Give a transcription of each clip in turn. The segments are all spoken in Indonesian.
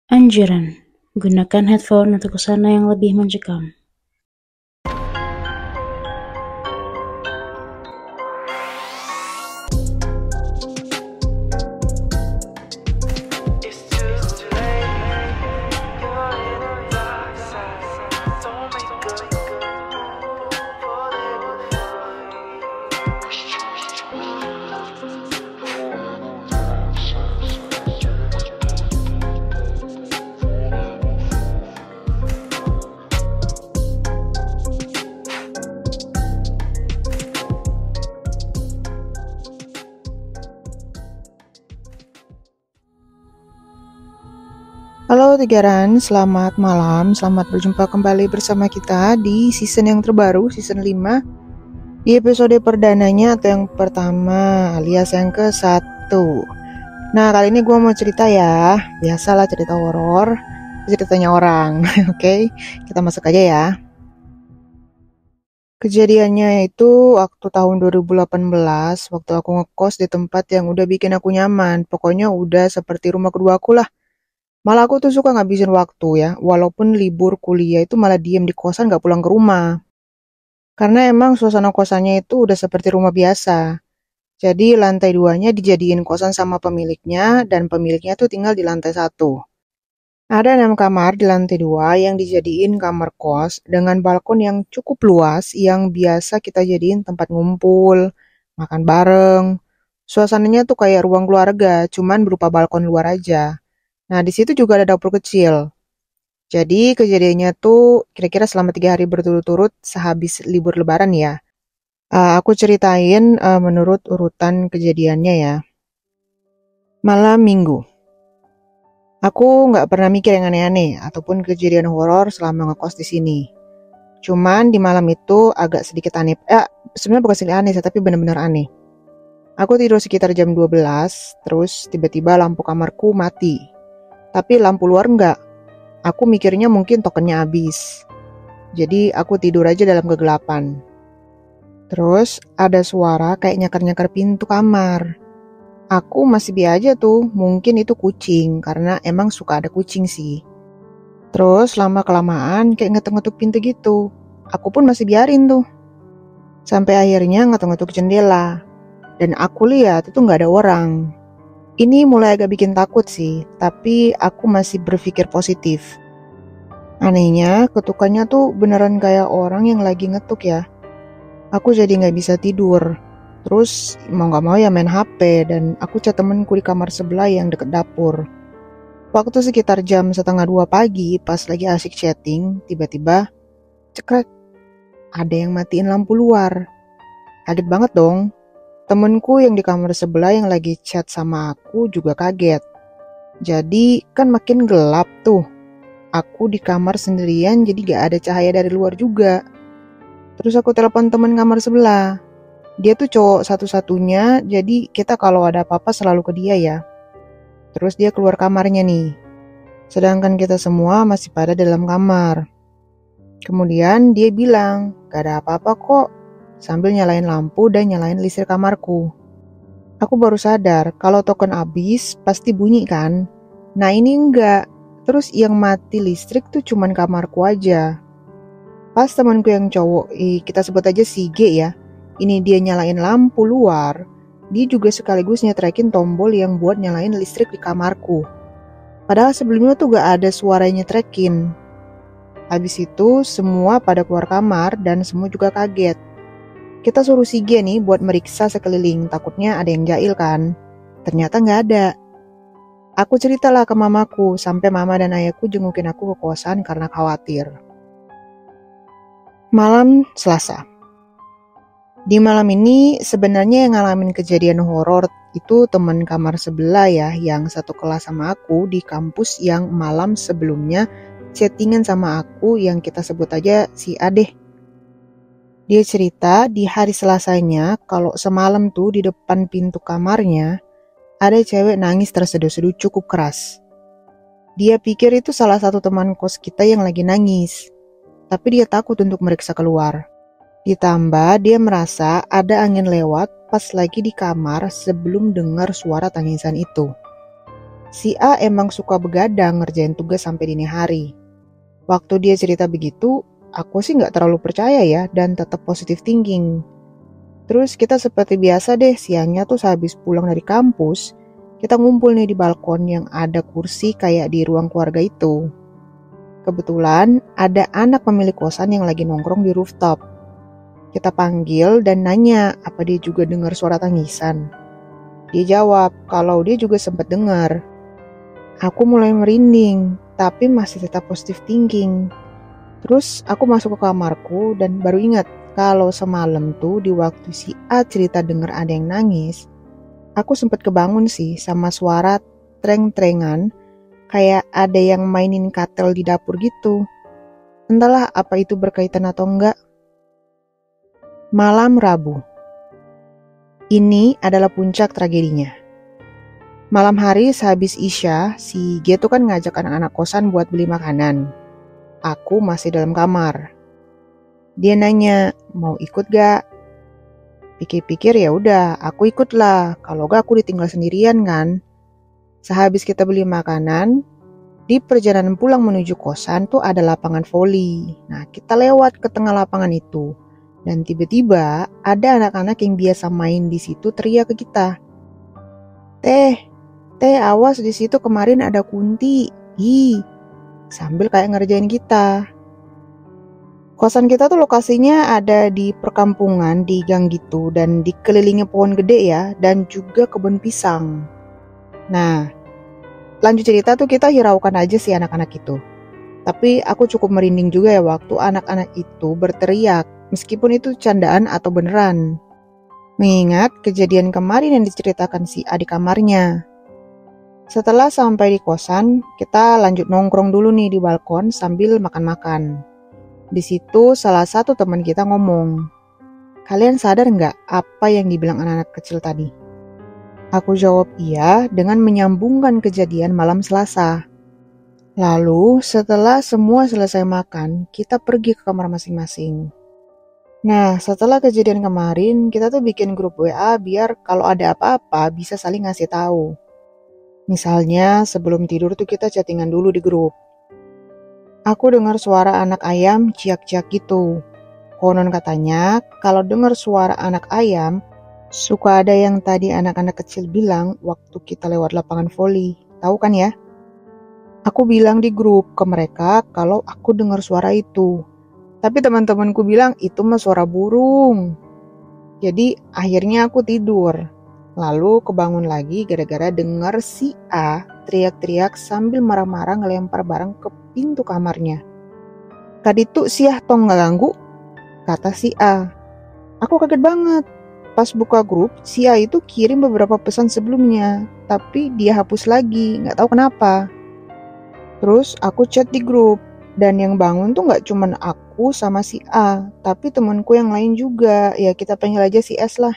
Anjuran: gunakan headphone untuk suasana yang lebih mencekam. Halo Tigaran, selamat malam, selamat berjumpa kembali bersama kita di season yang terbaru, season 5. Di episode perdananya atau yang pertama alias yang ke-1. Nah kali ini gue mau cerita ya, biasalah cerita horor, ceritanya orang. Oke, kita masuk aja ya. Kejadiannya itu waktu tahun 2018, waktu aku ngekos di tempat yang udah bikin aku nyaman. Pokoknya udah seperti rumah kedua aku lah. Malah aku tuh suka ngabisin waktu ya, walaupun libur kuliah itu malah diem di kosan gak pulang ke rumah. Karena emang suasana kosannya itu udah seperti rumah biasa. Jadi lantai 2-nya dijadiin kosan sama pemiliknya, dan pemiliknya tuh tinggal di lantai 1. Ada 6 kamar di lantai 2 yang dijadiin kamar kos dengan balkon yang cukup luas yang biasa kita jadiin tempat ngumpul, makan bareng. Suasananya tuh kayak ruang keluarga, cuman berupa balkon luar aja. Nah, di situ juga ada dapur kecil. Jadi, kejadiannya tuh kira-kira selama 3 hari berturut-turut sehabis libur lebaran ya. Aku ceritain menurut urutan kejadiannya ya. Malam minggu. Aku nggak pernah mikir yang aneh-aneh ataupun kejadian horor selama ngekos di sini. Cuman di malam itu agak sedikit aneh. Sebenarnya bukan sedikit aneh, tapi benar-benar aneh. Aku tidur sekitar jam 12, terus tiba-tiba lampu kamarku mati. Tapi lampu luar enggak. Aku mikirnya mungkin tokennya habis. Jadi aku tidur aja dalam kegelapan. Terus ada suara kayak nyakar-nyakar pintu kamar. Aku masih biasa aja tuh, mungkin itu kucing karena emang suka ada kucing sih. Terus lama-kelamaan kayak ngetuk-ngetuk pintu gitu. Aku pun masih biarin tuh. Sampai akhirnya ngetuk-ngetuk jendela. Dan aku lihat itu nggak ada orang. Ini mulai agak bikin takut sih, tapi aku masih berpikir positif. Anehnya, ketukannya tuh beneran kayak orang yang lagi ngetuk ya. Aku jadi gak bisa tidur. Terus mau gak mau ya main HP, dan aku chat temenku di kamar sebelah yang deket dapur. Waktu sekitar jam 1:30 pagi, pas lagi asik chatting, tiba-tiba cekrek, ada yang matiin lampu luar. Kaget banget dong. Temenku yang di kamar sebelah yang lagi chat sama aku juga kaget. Jadi kan makin gelap tuh. Aku di kamar sendirian jadi gak ada cahaya dari luar juga. Terus aku telepon temen kamar sebelah. Dia tuh cowok satu-satunya, jadi kita kalau ada apa-apa selalu ke dia ya. Terus dia keluar kamarnya nih. Sedangkan kita semua masih pada dalam kamar. Kemudian dia bilang, gak ada apa-apa kok. Sambil nyalain lampu dan nyalain listrik kamarku. Aku baru sadar kalau token habis pasti bunyi kan. Nah ini enggak. Terus yang mati listrik tuh cuman kamarku aja. Pas temanku yang cowok, kita sebut aja si G ya. Ini dia nyalain lampu luar. Dia juga sekaligus nyetrekin tombol yang buat nyalain listrik di kamarku. Padahal sebelumnya tuh gak ada suara nyetrekin. Habis itu semua pada keluar kamar dan semua juga kaget. Kita suruh si G nih buat meriksa sekeliling, takutnya ada yang jahil kan. Ternyata gak ada. Aku ceritalah ke mamaku, sampai mama dan ayahku jengukin aku ke kosan karena khawatir. Malam Selasa. Di malam ini sebenarnya yang ngalamin kejadian horor itu teman kamar sebelah ya, yang satu kelas sama aku di kampus yang malam sebelumnya chattingan sama aku yang kita sebut aja si Adeh. Dia cerita di hari Selasanya kalau semalam tuh di depan pintu kamarnya ada cewek nangis terseduh-seduh cukup keras. Dia pikir itu salah satu teman kos kita yang lagi nangis, tapi dia takut untuk meriksa keluar. Ditambah dia merasa ada angin lewat pas lagi di kamar sebelum dengar suara tangisan itu. Si A emang suka begadang ngerjain tugas sampai dini hari. Waktu dia cerita begitu, aku sih nggak terlalu percaya ya dan tetap positive thinking. Terus kita seperti biasa deh, siangnya tuh sehabis pulang dari kampus, kita ngumpul nih di balkon yang ada kursi kayak di ruang keluarga itu. Kebetulan ada anak pemilik kosan yang lagi nongkrong di rooftop. Kita panggil dan nanya apa dia juga dengar suara tangisan. Dia jawab kalau dia juga sempat dengar. Aku mulai merinding, tapi masih tetap positive thinking. Terus aku masuk ke kamarku dan baru ingat kalau semalam tuh di waktu si A cerita dengar ada yang nangis, aku sempat kebangun sih sama suara treng-trengan kayak ada yang mainin katel di dapur gitu. Entahlah apa itu berkaitan atau enggak. Malam Rabu. Ini adalah puncak tragedinya. Malam hari sehabis Isya, si G tuh kan ngajak anak-anak kosan buat beli makanan. Aku masih dalam kamar. Dia nanya, mau ikut gak? Pikir-pikir ya udah, aku ikut lah. Kalau gak aku ditinggal sendirian kan. Sehabis kita beli makanan, di perjalanan pulang menuju kosan tuh ada lapangan voli. Nah, kita lewat ke tengah lapangan itu. Dan tiba-tiba ada anak-anak yang biasa main di situ teriak ke kita. Teh, awas di situ kemarin ada kunti. Ih, sambil kayak ngerjain kita. Kosan kita tuh lokasinya ada di perkampungan, di gang gitu, dan dikelilingi pohon gede ya, dan juga kebun pisang. Nah, lanjut cerita tuh kita hiraukan aja sih anak-anak itu. Tapi aku cukup merinding juga ya waktu anak-anak itu berteriak, meskipun itu candaan atau beneran. Mengingat kejadian kemarin yang diceritakan si A di kamarnya. Setelah sampai di kosan, kita lanjut nongkrong dulu nih di balkon sambil makan-makan. Di situ salah satu teman kita ngomong, kalian sadar nggak apa yang dibilang anak-anak kecil tadi? Aku jawab iya dengan menyambungkan kejadian malam Selasa. Lalu setelah semua selesai makan, kita pergi ke kamar masing-masing. Nah, setelah kejadian kemarin, kita tuh bikin grup WA biar kalau ada apa-apa bisa saling ngasih tahu. Misalnya sebelum tidur tuh kita chattingan dulu di grup. Aku dengar suara anak ayam ciak-ciak gitu. Konon katanya kalau dengar suara anak ayam, suka ada yang tadi anak-anak kecil bilang waktu kita lewat lapangan voli. Tahu kan ya? Aku bilang di grup ke mereka kalau aku dengar suara itu. Tapi teman-temanku bilang itu mah suara burung. Jadi akhirnya aku tidur. Lalu kebangun lagi gara-gara dengar si A teriak-teriak sambil marah-marah ngelempar barang ke pintu kamarnya. Tadi tuh siah tong ngeganggu, kata si A. Aku kaget banget. Pas buka grup, si A itu kirim beberapa pesan sebelumnya, tapi dia hapus lagi, gak tahu kenapa. Terus aku chat di grup, dan yang bangun tuh gak cuman aku sama si A, tapi temanku yang lain juga, ya kita panggil aja si S lah.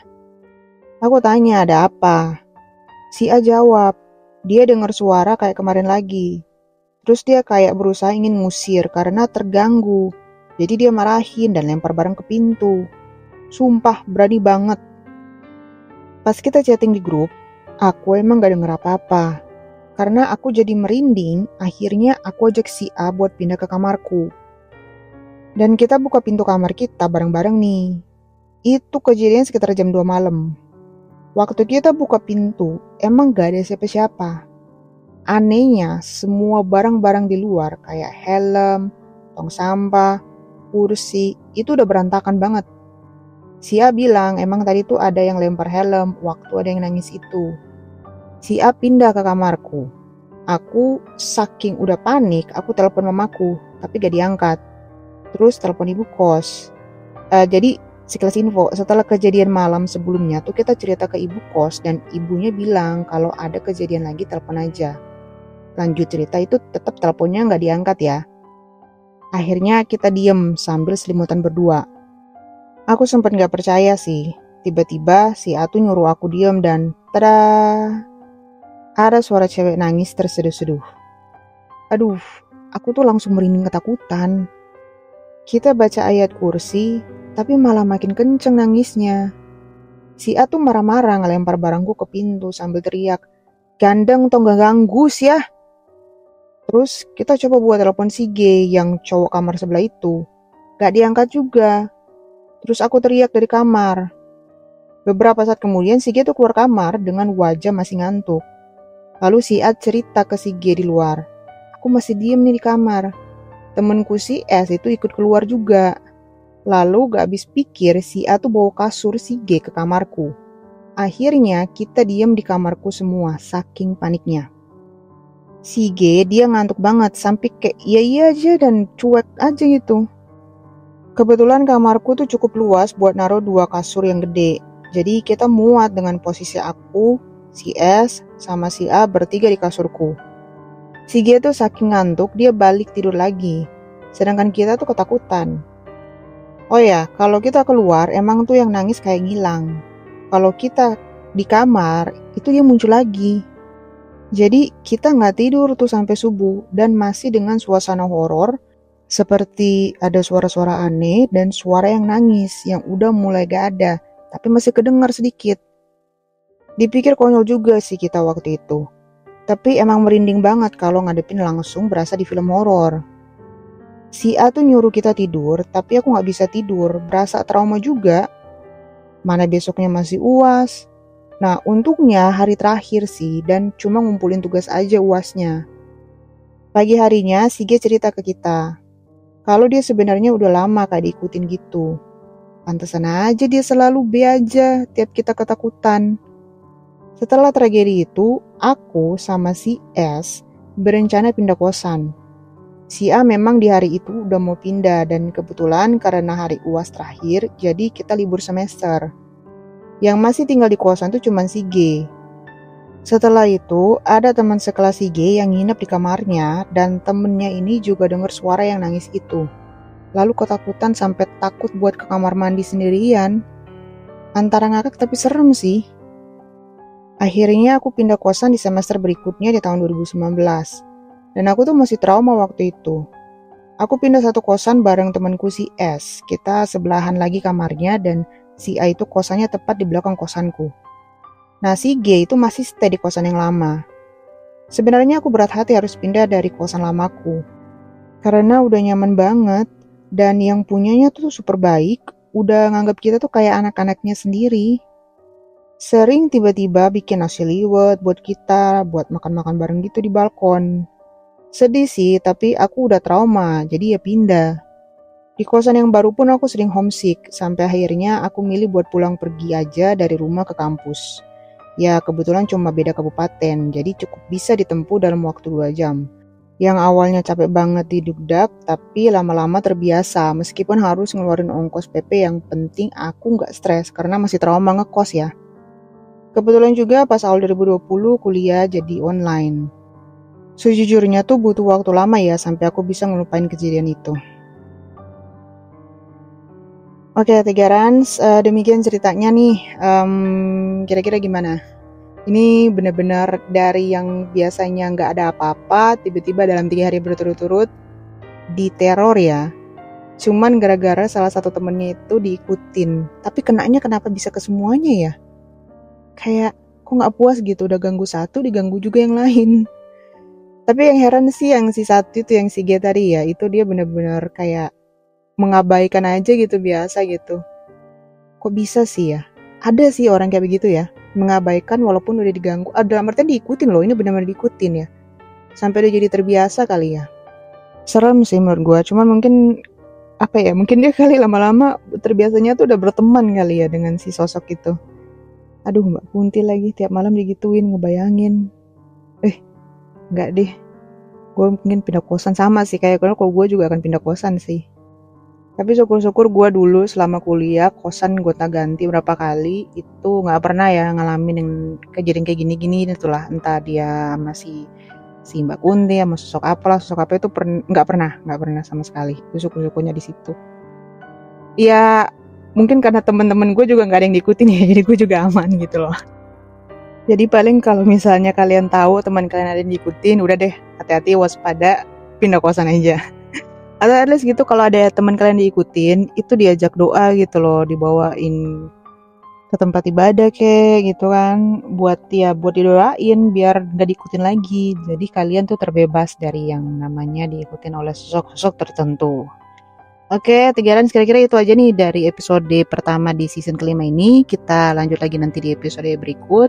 Aku tanya ada apa. Si A jawab, dia dengar suara kayak kemarin lagi. Terus dia kayak berusaha ingin ngusir karena terganggu. Jadi dia marahin dan lempar barang ke pintu. Sumpah berani banget. Pas kita chatting di grup, aku emang gak denger apa-apa. Karena aku jadi merinding, akhirnya aku ajak si A buat pindah ke kamarku. Dan kita buka pintu kamar kita bareng-bareng nih. Itu kejadian sekitar jam 2 malam. Waktu kita buka pintu, emang gak ada siapa-siapa. Anehnya, semua barang-barang di luar kayak helm, tong sampah, kursi, itu udah berantakan banget. Si A bilang emang tadi tuh ada yang lempar helm waktu ada yang nangis itu. Si A pindah ke kamarku. Aku saking udah panik, aku telepon mamaku, tapi gak diangkat. Terus telepon ibu kos. Jadi sekilas info, setelah kejadian malam sebelumnya tuh kita cerita ke ibu kos dan ibunya bilang kalau ada kejadian lagi telepon aja. Lanjut cerita itu tetap teleponnya nggak diangkat ya. Akhirnya kita diem sambil selimutan berdua. Aku sempat nggak percaya sih. Tiba-tiba si A tuh nyuruh aku diem dan tada, ada suara cewek nangis terseduh-seduh. Aduh, aku tuh langsung merinding ketakutan. Kita baca ayat kursi, tapi malah makin kenceng nangisnya. Si A tuh marah-marah ngelempar barangku ke pintu sambil teriak, gandeng atau gak ganggu sih ya. Terus kita coba buat telepon si G yang cowok kamar sebelah itu. Gak diangkat juga. Terus aku teriak dari kamar. Beberapa saat kemudian si G tuh keluar kamar dengan wajah masih ngantuk. Lalu si A cerita ke si G di luar. Aku masih diem nih di kamar. Temenku si S itu ikut keluar juga. Lalu gak habis pikir si A tuh bawa kasur si G ke kamarku. Akhirnya kita diem di kamarku semua saking paniknya. Si G dia ngantuk banget sampai kayak iya aja dan cuek aja gitu. Kebetulan kamarku tuh cukup luas buat naruh 2 kasur yang gede. Jadi kita muat dengan posisi aku, si S, sama si A bertiga di kasurku. Si G tuh saking ngantuk dia balik tidur lagi. Sedangkan kita tuh ketakutan. Oh ya, kalau kita keluar emang tuh yang nangis kayak ngilang. Kalau kita di kamar, itu dia muncul lagi. Jadi kita nggak tidur tuh sampai subuh dan masih dengan suasana horor seperti ada suara-suara aneh dan suara yang nangis yang udah mulai gak ada, tapi masih kedengar sedikit. Dipikir konyol juga sih kita waktu itu. Tapi emang merinding banget kalau ngadepin langsung berasa di film horor. Si A tuh nyuruh kita tidur, tapi aku nggak bisa tidur, berasa trauma juga. Mana besoknya masih UAS. Nah, untungnya hari terakhir sih dan cuma ngumpulin tugas aja UASnya. Pagi harinya si G cerita ke kita. Kalau dia sebenarnya udah lama kayak diikutin gitu. Pantesan aja dia selalu B aja tiap kita ketakutan. Setelah tragedi itu, aku sama si S berencana pindah kosan. Si A memang di hari itu udah mau pindah dan kebetulan karena hari UAS terakhir, jadi kita libur semester. Yang masih tinggal di kosan tuh cuma si G. Setelah itu, ada teman sekelas si G yang nginep di kamarnya dan temennya ini juga dengar suara yang nangis itu. Lalu ketakutan sampai takut buat ke kamar mandi sendirian. Antara ngakak tapi serem sih. Akhirnya aku pindah kosan di semester berikutnya di tahun 2019. Dan aku tuh masih trauma waktu itu. Aku pindah satu kosan bareng temanku si S. Kita sebelahan lagi kamarnya dan si A itu kosannya tepat di belakang kosanku. Nah si G itu masih stay di kosan yang lama. Sebenarnya aku berat hati harus pindah dari kosan lamaku. Karena udah nyaman banget dan yang punyanya tuh super baik. Udah nganggap kita tuh kayak anak-anaknya sendiri. Sering tiba-tiba bikin nasi liwet buat kita, buat makan-makan bareng gitu di balkon. Sedih sih, tapi aku udah trauma, jadi ya pindah. Di kosan yang baru pun aku sering homesick, sampai akhirnya aku milih buat pulang pergi aja dari rumah ke kampus. Ya kebetulan cuma beda kabupaten, jadi cukup bisa ditempuh dalam waktu 2 jam. Yang awalnya capek banget di dugdak, tapi lama-lama terbiasa meskipun harus ngeluarin ongkos PP yang penting aku nggak stres karena masih trauma ngekos ya. Kebetulan juga pas awal 2020 kuliah jadi online. Sejujurnya tuh butuh waktu lama ya sampai aku bisa ngelupain kejadian itu. Oke, Tigarans, demikian ceritanya nih. Kira-kira gimana? Ini benar-benar dari yang biasanya nggak ada apa-apa, tiba-tiba dalam 3 hari berturut-turut diteror ya. Cuman gara-gara salah satu temennya itu diikutin. Tapi kenanya kenapa bisa ke semuanya ya? Kayak kok nggak puas gitu, udah ganggu satu, diganggu juga yang lain. Tapi yang heran sih yang si satu itu yang si G tadi ya, itu dia benar-benar kayak mengabaikan aja gitu biasa gitu. Kok bisa sih ya? Ada sih orang kayak begitu ya, mengabaikan walaupun udah diganggu. Dalam artian diikutin loh, ini benar-benar diikutin ya. Sampai udah jadi terbiasa kali ya. Serem sih menurut gue, cuman mungkin apa ya, mungkin dia kali lama-lama terbiasanya tuh udah berteman kali ya dengan si sosok itu. Aduh Mbak Kunti lagi tiap malam digituin, ngebayangin. Enggak deh, gue mungkin pindah kosan sama sih kayak kalau gue juga akan pindah kosan sih. Tapi syukur-syukur gue dulu selama kuliah kosan gonta-ganti berapa kali itu nggak pernah ya ngalamin yang kejadian kayak gini-gini itulah, entah dia masih si Mbak Kunti sama sosok apa itu nggak pernah sama sekali. Itu syukur-syukurnya di situ. Ya mungkin karena temen-temen gue juga nggak ada yang diikutin ya, jadi gue juga aman gitu loh. Jadi paling kalau misalnya kalian tahu teman kalian ada yang diikutin, udah deh hati-hati, waspada, pindah kosan aja. Atau at least gitu kalau ada teman kalian diikutin, itu diajak doa gitu loh, dibawain ke tempat ibadah gitu kan, buat didoain biar nggak diikutin lagi. Jadi kalian tuh terbebas dari yang namanya diikutin oleh sosok-sosok tertentu. Oke, Tigaran, kira-kira itu aja nih dari episode pertama di season kelima ini. Kita lanjut lagi nanti di episode berikut.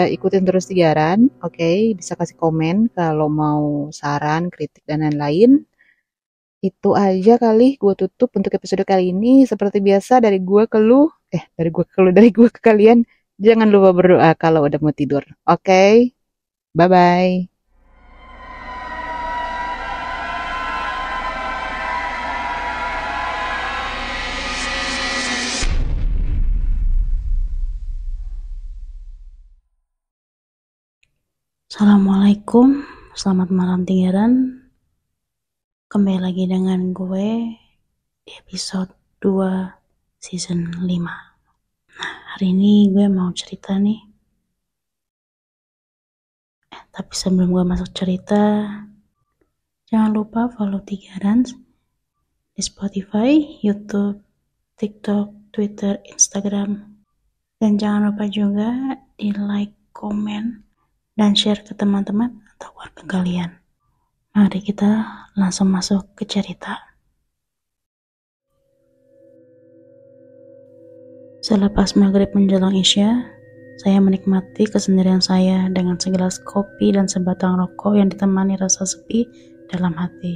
Ikutin terus Tigaran, oke? Bisa kasih komen kalau mau saran, kritik, dan lain-lain. Itu aja kali gue tutup untuk episode kali ini. Seperti biasa dari gue ke lu, dari gue ke kalian. Jangan lupa berdoa kalau udah mau tidur. Oke? Bye-bye. Assalamualaikum, selamat malam Tigaran. Kembali lagi dengan gue di episode 2 season 5. Nah, hari ini gue mau cerita nih. Tapi sebelum gue masuk cerita, jangan lupa follow Tigaran di Spotify, YouTube, TikTok, Twitter, Instagram. Dan jangan lupa juga di like, komen, dan share ke teman-teman atau keluarga kalian. Mari kita langsung masuk ke cerita. Selepas maghrib menjelang Isya, saya menikmati kesendirian saya dengan segelas kopi dan sebatang rokok yang ditemani rasa sepi dalam hati.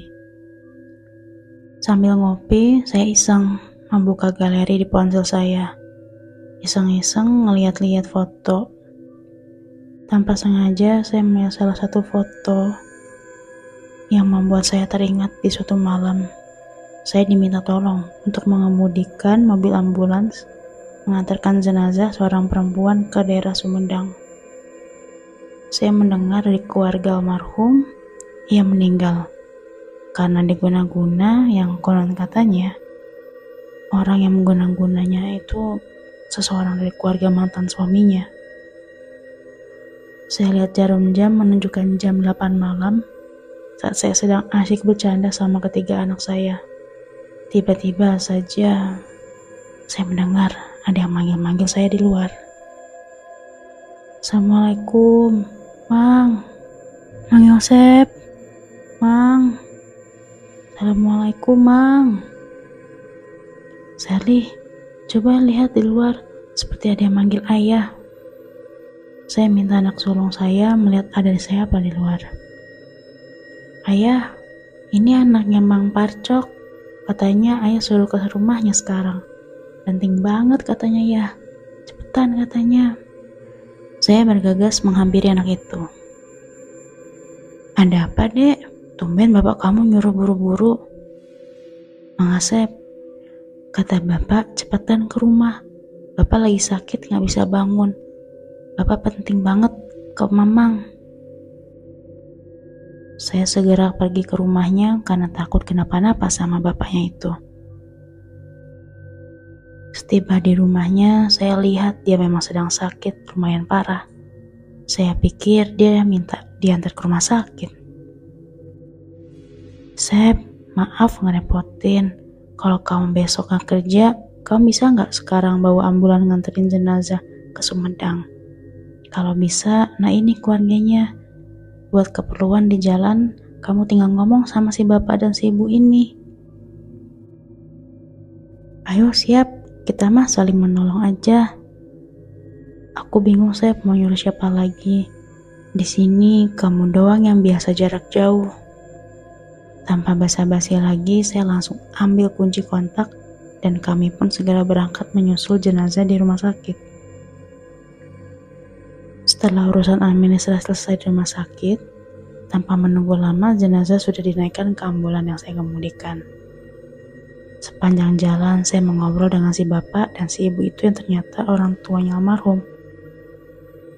Sambil ngopi, saya iseng membuka galeri di ponsel saya. Iseng-iseng ngeliat-liat foto. Tanpa sengaja, saya melihat salah satu foto yang membuat saya teringat di suatu malam. Saya diminta tolong untuk mengemudikan mobil ambulans mengantarkan jenazah seorang perempuan ke daerah Sumedang. Saya mendengar dari keluarga almarhum, ia meninggal karena diguna-guna yang konon katanya orang yang mengguna-gunanya itu seseorang dari keluarga mantan suaminya. Saya lihat jarum jam menunjukkan jam 8 malam saat saya sedang asyik bercanda sama ketiga anak saya. Tiba-tiba saja saya mendengar ada yang manggil-manggil saya di luar. Assalamualaikum, Mang. Mang Yosep. Mang. Assalamualaikum, Mang. Sally, coba lihat di luar, seperti ada yang manggil ayah. Saya minta anak sulung saya melihat ada siapa di luar. Ayah, ini anaknya Mang Parcok. Katanya ayah suruh ke rumahnya sekarang. Penting banget katanya ya. Cepetan katanya. Saya bergegas menghampiri anak itu. Ada apa, Dek? Tumben bapak kamu nyuruh buru-buru. Mang Asep, kata bapak cepetan ke rumah. Bapak lagi sakit gak bisa bangun. Bapak penting banget ke Mamang. Saya segera pergi ke rumahnya karena takut kenapa-napa sama bapaknya itu. Setiba di rumahnya, saya lihat dia memang sedang sakit lumayan parah. Saya pikir dia minta diantar ke rumah sakit. Sep, maaf ngerepotin. Kalau kamu besok gak kerja, kamu bisa gak sekarang bawa ambulan nganterin jenazah ke Sumedang? Kalau bisa, nah ini keluarganya. Buat keperluan di jalan, kamu tinggal ngomong sama si bapak dan si ibu ini. Ayo siap, kita mah saling menolong aja. Aku bingung Sep mau nyuruh siapa lagi. Di sini kamu doang yang biasa jarak jauh. Tanpa basa-basi lagi, saya langsung ambil kunci kontak dan kami pun segera berangkat menyusul jenazah di rumah sakit. Setelah urusan administrasi selesai di rumah sakit, tanpa menunggu lama jenazah sudah dinaikkan ke ambulan yang saya kemudikan. Sepanjang jalan saya mengobrol dengan si bapak dan si ibu itu yang ternyata orang tuanya almarhum.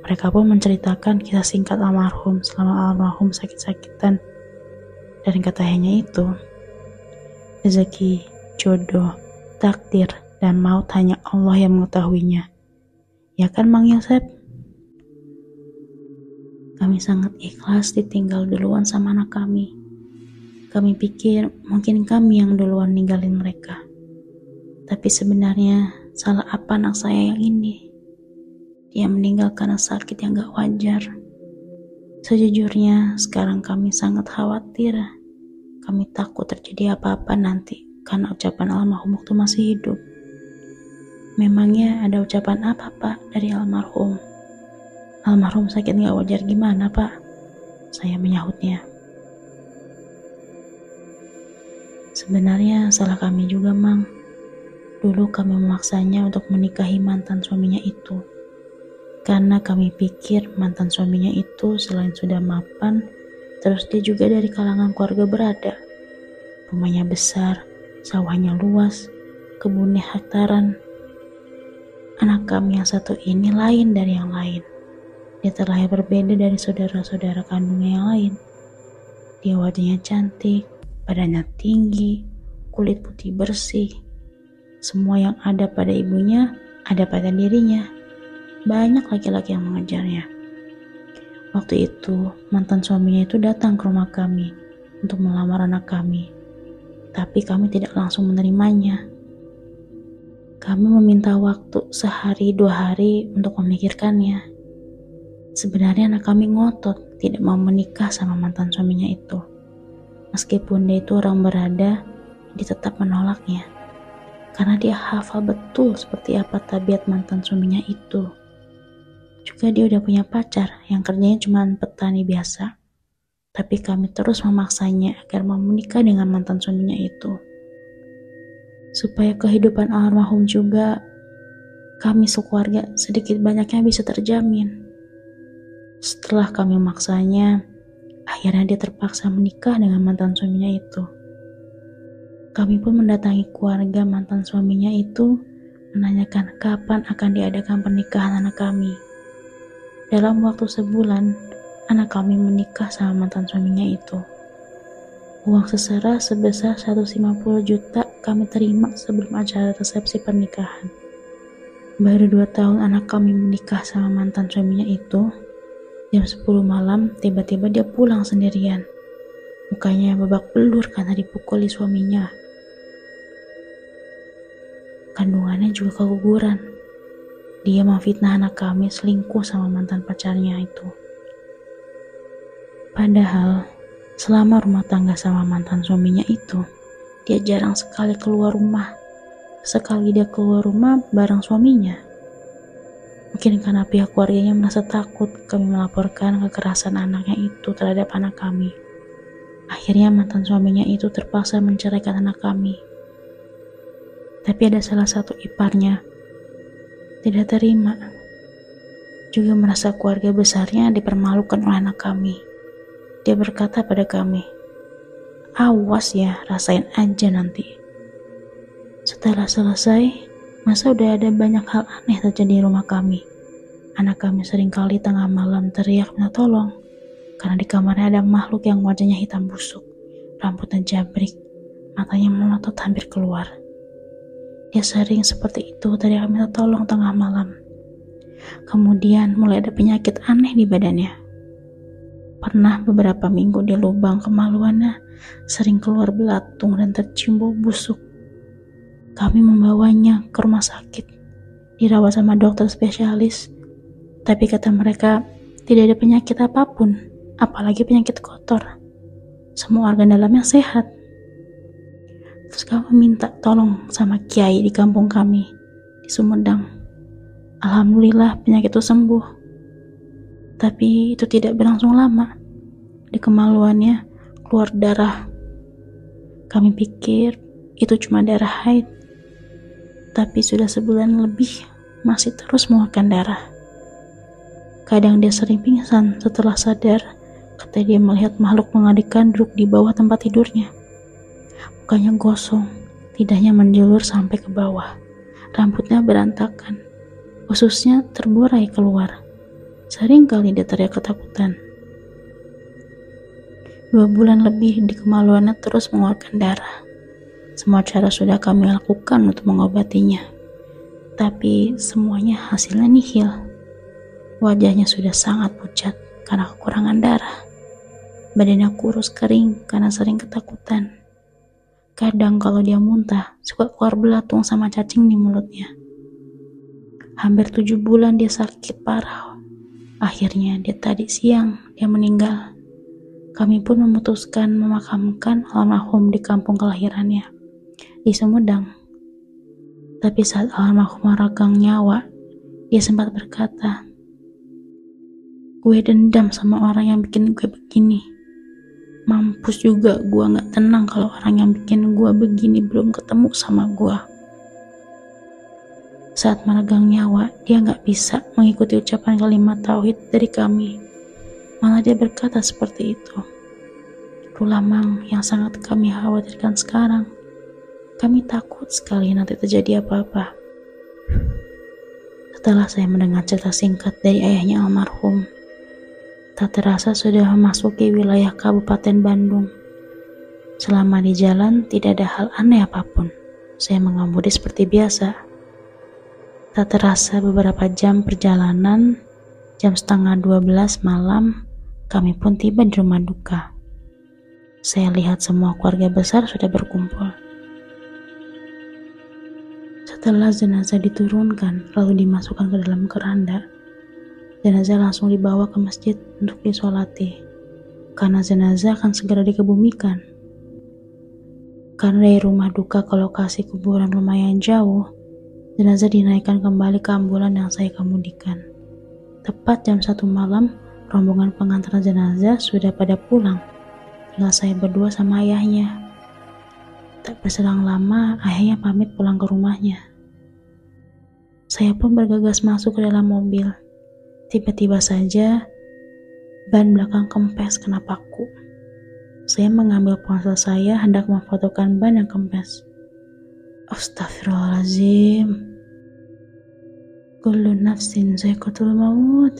Mereka pun menceritakan kisah singkat almarhum selama almarhum sakit-sakitan. Dan katanya itu, rezeki, jodoh, takdir, dan maut hanya Allah yang mengetahuinya. Ya kan Mang Yosep? Kami sangat ikhlas ditinggal duluan sama anak kami. Kami pikir mungkin kami yang duluan ninggalin mereka. Tapi sebenarnya salah apa anak saya yang ini? Dia meninggal karena sakit yang gak wajar. Sejujurnya, sekarang kami sangat khawatir. Kami takut terjadi apa-apa nanti karena ucapan almarhum waktu masih hidup. Memangnya ada ucapan apa, Pak, dari almarhum? Almarhum sakit gak wajar gimana, Pak? Saya menyahutnya. Sebenarnya salah kami juga, Mang. Dulu kami memaksanya untuk menikahi mantan suaminya itu. Karena kami pikir mantan suaminya itu selain sudah mapan, terus dia juga dari kalangan keluarga berada. Rumahnya besar, sawahnya luas, kebunnya hektaran. Anak kami yang satu ini lain dari yang lain. Dia terlahir berbeda dari saudara-saudara kandungnya yang lain. Dia wajahnya cantik, badannya tinggi, kulit putih bersih. Semua yang ada pada ibunya, ada pada dirinya. Banyak laki-laki yang mengejarnya. Waktu itu, mantan suaminya itu datang ke rumah kami untuk melamar anak kami. Tapi kami tidak langsung menerimanya. Kami meminta waktu sehari 2 hari untuk memikirkannya. Sebenarnya anak kami ngotot tidak mau menikah sama mantan suaminya itu. Meskipun dia itu orang berada, dia tetap menolaknya. Karena dia hafal betul seperti apa tabiat mantan suaminya itu. Juga dia udah punya pacar yang kerjanya cuma petani biasa. Tapi kami terus memaksanya agar mau menikah dengan mantan suaminya itu. Supaya kehidupan almarhum juga kami sekeluarga sedikit banyaknya bisa terjamin. Setelah kami memaksanya, akhirnya dia terpaksa menikah dengan mantan suaminya itu. Kami pun mendatangi keluarga mantan suaminya itu menanyakan kapan akan diadakan pernikahan anak kami. Dalam waktu sebulan, anak kami menikah sama mantan suaminya itu. Uang sesera sebesar 150 juta kami terima sebelum acara resepsi pernikahan. Baru 2 tahun anak kami menikah sama mantan suaminya itu, jam 10 malam tiba-tiba dia pulang sendirian. Mukanya babak belur karena dipukuli suaminya. Kandungannya juga keguguran. Dia memfitnah anak kami selingkuh sama mantan pacarnya itu. Padahal selama rumah tangga sama mantan suaminya itu, dia jarang sekali keluar rumah. Sekali dia keluar rumah bareng suaminya. Mungkin karena pihak keluarganya merasa takut kami melaporkan kekerasan anaknya itu terhadap anak kami. Akhirnya mantan suaminya itu terpaksa menceraikan anak kami. Tapi ada salah satu iparnya tidak terima. Juga merasa keluarga besarnya dipermalukan oleh anak kami. Dia berkata pada kami, "Awas ya, rasain aja nanti." Setelah selesai, masa udah ada banyak hal aneh terjadi di rumah kami. Anak kami seringkali tengah malam teriak minta tolong, karena di kamarnya ada makhluk yang wajahnya hitam busuk, rambutnya jabrik, matanya melotot hampir keluar. Dia sering seperti itu teriak minta tolong tengah malam. Kemudian mulai ada penyakit aneh di badannya. Pernah beberapa minggu di lubang kemaluannya sering keluar belatung dan tercium bau busuk. Kami membawanya ke rumah sakit, dirawat sama dokter spesialis. Tapi kata mereka tidak ada penyakit apapun, apalagi penyakit kotor. Semua organ dalamnya sehat. Terus kami minta tolong sama kiai di kampung kami, di Sumedang. Alhamdulillah penyakit itu sembuh. Tapi itu tidak berlangsung lama. Di kemaluannya keluar darah. Kami pikir itu cuma darah haid. Tapi sudah sebulan lebih masih terus mengeluarkan darah. Kadang dia sering pingsan setelah sadar. Kata dia melihat makhluk mengerikan duduk di bawah tempat tidurnya. Mukanya gosong, lidahnya menjulur sampai ke bawah. Rambutnya berantakan, ususnya terburai keluar. Sering kali dia teriak ketakutan. 2 bulan lebih di kemaluannya terus mengeluarkan darah. Semua cara sudah kami lakukan untuk mengobatinya. Tapi semuanya hasilnya nihil. Wajahnya sudah sangat pucat karena kekurangan darah. Badannya kurus kering karena sering ketakutan. Kadang kalau dia muntah, suka keluar belatung sama cacing di mulutnya. Hampir 7 bulan dia sakit parah. Akhirnya tadi siang dia meninggal. Kami pun memutuskan memakamkan almarhum di kampung kelahirannya, di Sumedang. Tapi saat almarhum meregang nyawa, dia sempat berkata, "Gue dendam sama orang yang bikin gue begini. Mampus juga gue gak tenang kalau orang yang bikin gue begini belum ketemu sama gue." Saat meregang nyawa, dia gak bisa mengikuti ucapan kalimat tauhid dari kami. Malah dia berkata seperti itu. Itulah Mang yang sangat kami khawatirkan sekarang. Kami takut sekali nanti terjadi apa-apa. Setelah saya mendengar cerita singkat dari ayahnya almarhum, tak terasa sudah memasuki wilayah Kabupaten Bandung. Selama di jalan tidak ada hal aneh apapun. Saya mengemudi seperti biasa. Tak terasa beberapa jam perjalanan, jam 11:30 malam, kami pun tiba di rumah duka. Saya lihat semua keluarga besar sudah berkumpul. Setelah jenazah diturunkan lalu dimasukkan ke dalam keranda, jenazah langsung dibawa ke masjid untuk disolati, karena jenazah akan segera dikebumikan. Karena dari rumah duka ke lokasi kuburan lumayan jauh, jenazah dinaikkan kembali ke ambulan yang saya kemudikan. Tepat jam 1 malam, rombongan pengantar jenazah sudah pada pulang. Tinggal saya berdua sama ayahnya. Tak berselang lama, ayahnya pamit pulang ke rumahnya. Saya pun bergegas masuk ke dalam mobil. Tiba-tiba saja, ban belakang kempes kena paku. Saya mengambil ponsel saya hendak memfotokan ban yang kempes. Astagfirullahaladzim. Kullu nafsin za'iqatul maut.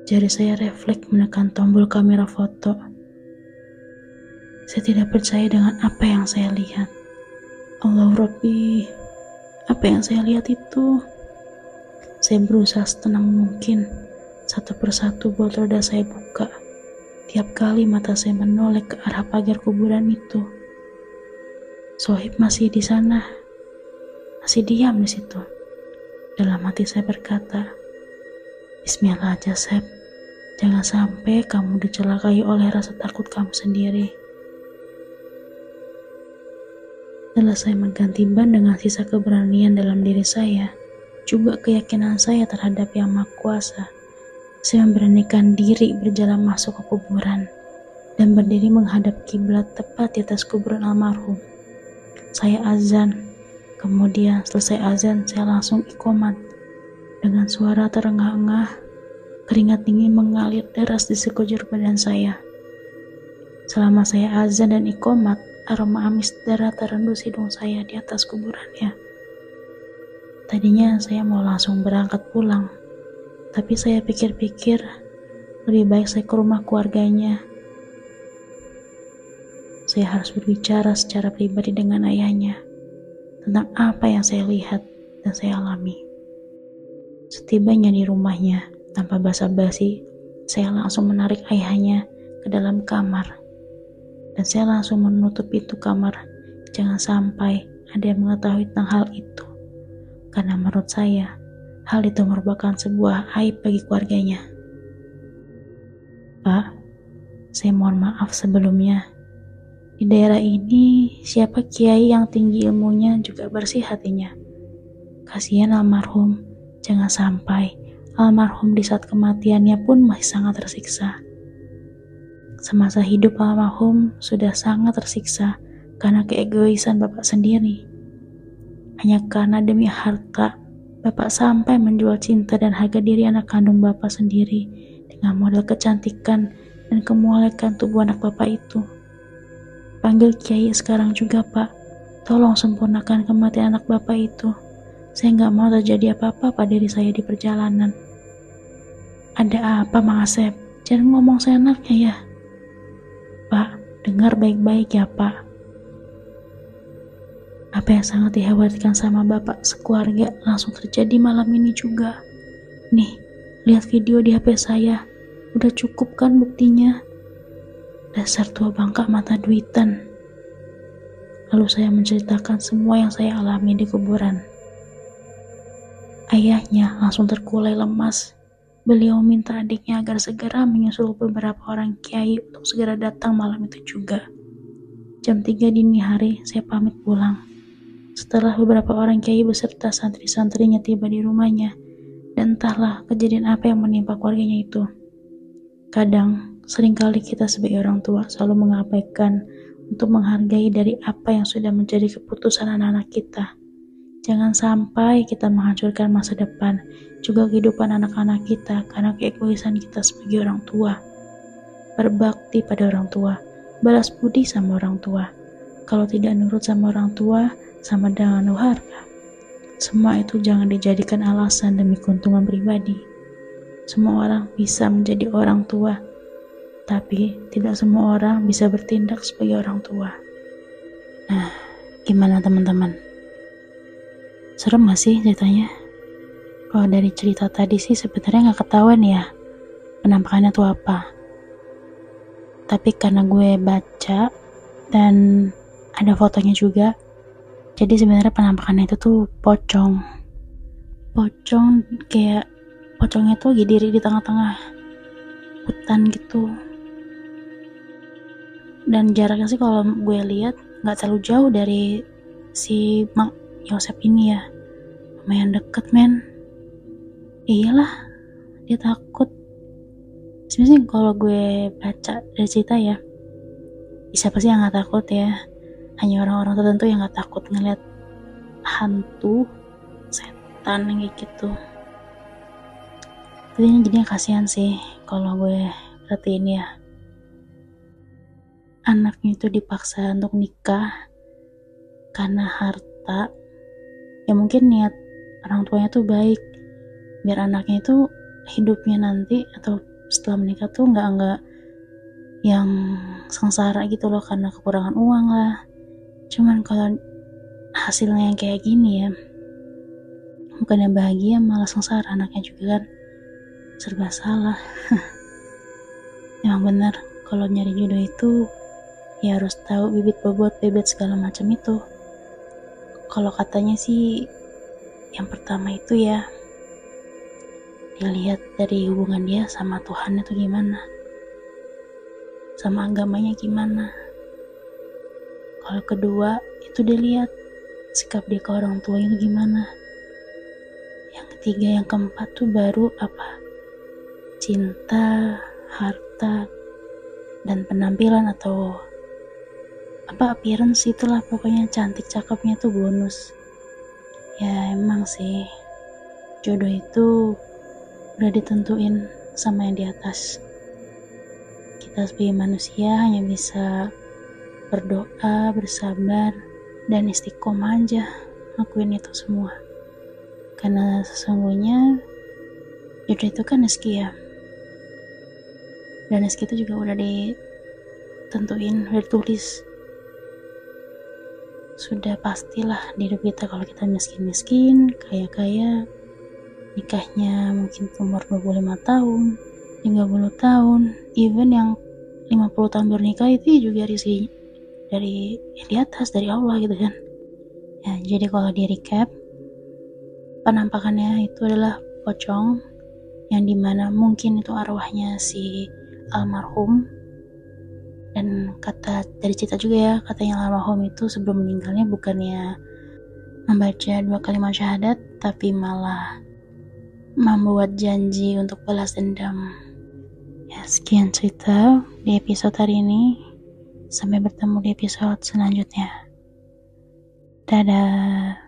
Jari saya refleks menekan tombol kamera foto. Saya tidak percaya dengan apa yang saya lihat. Allah Rabbi, apa yang saya lihat itu? Saya berusaha setenang mungkin. Satu persatu botol roda saya buka. Tiap kali mata saya menoleh ke arah pagar kuburan itu. Sohib masih di sana, masih diam di situ. Dalam hati saya berkata, Bismillah aja Seb, jangan sampai kamu dicelakai oleh rasa takut kamu sendiri. Setelah saya mengganti ban dengan sisa keberanian dalam diri saya, juga keyakinan saya terhadap Yang Maha Kuasa, saya memberanikan diri berjalan masuk ke kuburan dan berdiri menghadap kiblat tepat di atas kuburan almarhum. Saya azan, kemudian selesai azan saya langsung iqomat. Dengan suara terengah-engah, keringat dingin mengalir deras di sekujur badan saya. Selama saya azan dan iqomat, aroma amis darah terendus hidung saya di atas kuburannya. Tadinya saya mau langsung berangkat pulang, tapi saya pikir-pikir lebih baik saya ke rumah keluarganya. Saya harus berbicara secara pribadi dengan ayahnya tentang apa yang saya lihat dan saya alami. Setibanya di rumahnya, tanpa basa-basi, saya langsung menarik ayahnya ke dalam kamar. Dan saya langsung menutup pintu kamar. Jangan sampai ada yang mengetahui tentang hal itu. Karena menurut saya, hal itu merupakan sebuah aib bagi keluarganya. Pak, saya mohon maaf sebelumnya. Di daerah ini, siapa kiai yang tinggi ilmunya juga bersih hatinya. Kasihan almarhum, jangan sampai almarhum di saat kematiannya pun masih sangat tersiksa. Semasa hidup almarhum sudah sangat tersiksa karena keegoisan Bapak sendiri. Hanya karena demi harta, Bapak sampai menjual cinta dan harga diri anak kandung Bapak sendiri dengan modal kecantikan dan kemolekan tubuh anak Bapak itu. Panggil kiai sekarang juga Pak, tolong sempurnakan kematian anak Bapak itu. Saya nggak mau terjadi apa-apa pada diri saya di perjalanan. Ada apa Mang Asep? Jangan ngomong seenaknya ya. Pak, dengar baik-baik ya Pak. Apa yang sangat dikhawatirkan sama Bapak sekeluarga langsung terjadi malam ini juga. Nih, lihat video di HP saya. Udah cukup kan buktinya? Dasar tua bangka mata duitan. Lalu saya menceritakan semua yang saya alami di kuburan. Ayahnya langsung terkulai lemas. Beliau minta adiknya agar segera menyusul beberapa orang kiai untuk segera datang malam itu juga. Jam 3 dini hari saya pamit pulang. Setelah beberapa orang kiai beserta santri-santrinya tiba di rumahnya, dan entahlah kejadian apa yang menimpa keluarganya itu. Kadang, seringkali kita sebagai orang tua selalu mengabaikan untuk menghargai dari apa yang sudah menjadi keputusan anak-anak kita. Jangan sampai kita menghancurkan masa depan, juga kehidupan anak-anak kita karena keegoisan kita sebagai orang tua. Berbakti pada orang tua, balas budi sama orang tua. Kalau tidak nurut sama orang tua, sama dengan nuharga. Semua itu jangan dijadikan alasan demi keuntungan pribadi. Semua orang bisa menjadi orang tua, tapi tidak semua orang bisa bertindak sebagai orang tua. Nah, gimana teman-teman? Serem gak sih ceritanya? Kalau dari cerita tadi sih sebenarnya gak ketahuan ya penampakannya tuh apa. Tapi karena gue baca dan ada fotonya juga, jadi sebenarnya penampakannya itu tuh pocong. Pocong kayak pocongnya tuh lagi diri di tengah-tengah hutan gitu. Dan jaraknya sih kalau gue lihat nggak terlalu jauh dari si Mang Yosep ini ya. Lumayan deket men. Iyalah, dia takut. Sebenarnya kalau gue baca dari cerita ya, siapa sih yang nggak takut ya? Hanya orang-orang tertentu yang gak takut ngeliat hantu, setan kayak gitu. Tapi ini jadinya kasihan sih kalau gue perhatiin ya. Anaknya itu dipaksa untuk nikah karena harta. Ya mungkin niat orang tuanya tuh baik, biar anaknya itu hidupnya nanti atau setelah menikah tuh nggak yang sengsara gitu loh karena kekurangan uang lah. Cuman kalau hasilnya yang kayak gini ya, bukannya bahagia malah sengsara anaknya juga kan. Serba salah. Emang benar kalau nyari jodoh itu ya harus tahu bibit bobot bebet segala macam itu. Kalau katanya sih yang pertama itu ya dilihat dari hubungan dia sama Tuhan itu gimana, sama agamanya gimana. Kalau kedua itu dilihat sikap dia ke orang tua itu gimana. Yang ketiga, yang keempat tuh baru apa? Cinta, harta, dan penampilan atau apa appearance itulah pokoknya, cantik cakepnya tuh bonus. Ya emang sih jodoh itu udah ditentuin sama yang di atas. Kita sebagai manusia hanya bisa berdoa, bersabar, dan istiqomah aja ngakuin itu semua. Karena sesungguhnya jodoh itu kan rezeki ya. Dan rezeki itu juga udah ditentuin, udah ditulis. Sudah pastilah di hidup kita kalau kita miskin-miskin, kaya-kaya, nikahnya mungkin umur 25 tahun, 30 tahun, even yang 50 tahun bernikah itu juga rezeki dari yang di atas, dari Allah gitu kan ya. Jadi kalau di recap, penampakannya itu adalah pocong yang dimana mungkin itu arwahnya si almarhum. Dan kata dari cerita juga ya, katanya almarhum itu sebelum meninggalnya bukannya membaca 2 kalimat syahadat, tapi malah membuat janji untuk balas dendam ya. Sekian cerita di episode hari ini. Sampai bertemu di episode selanjutnya. Dadah.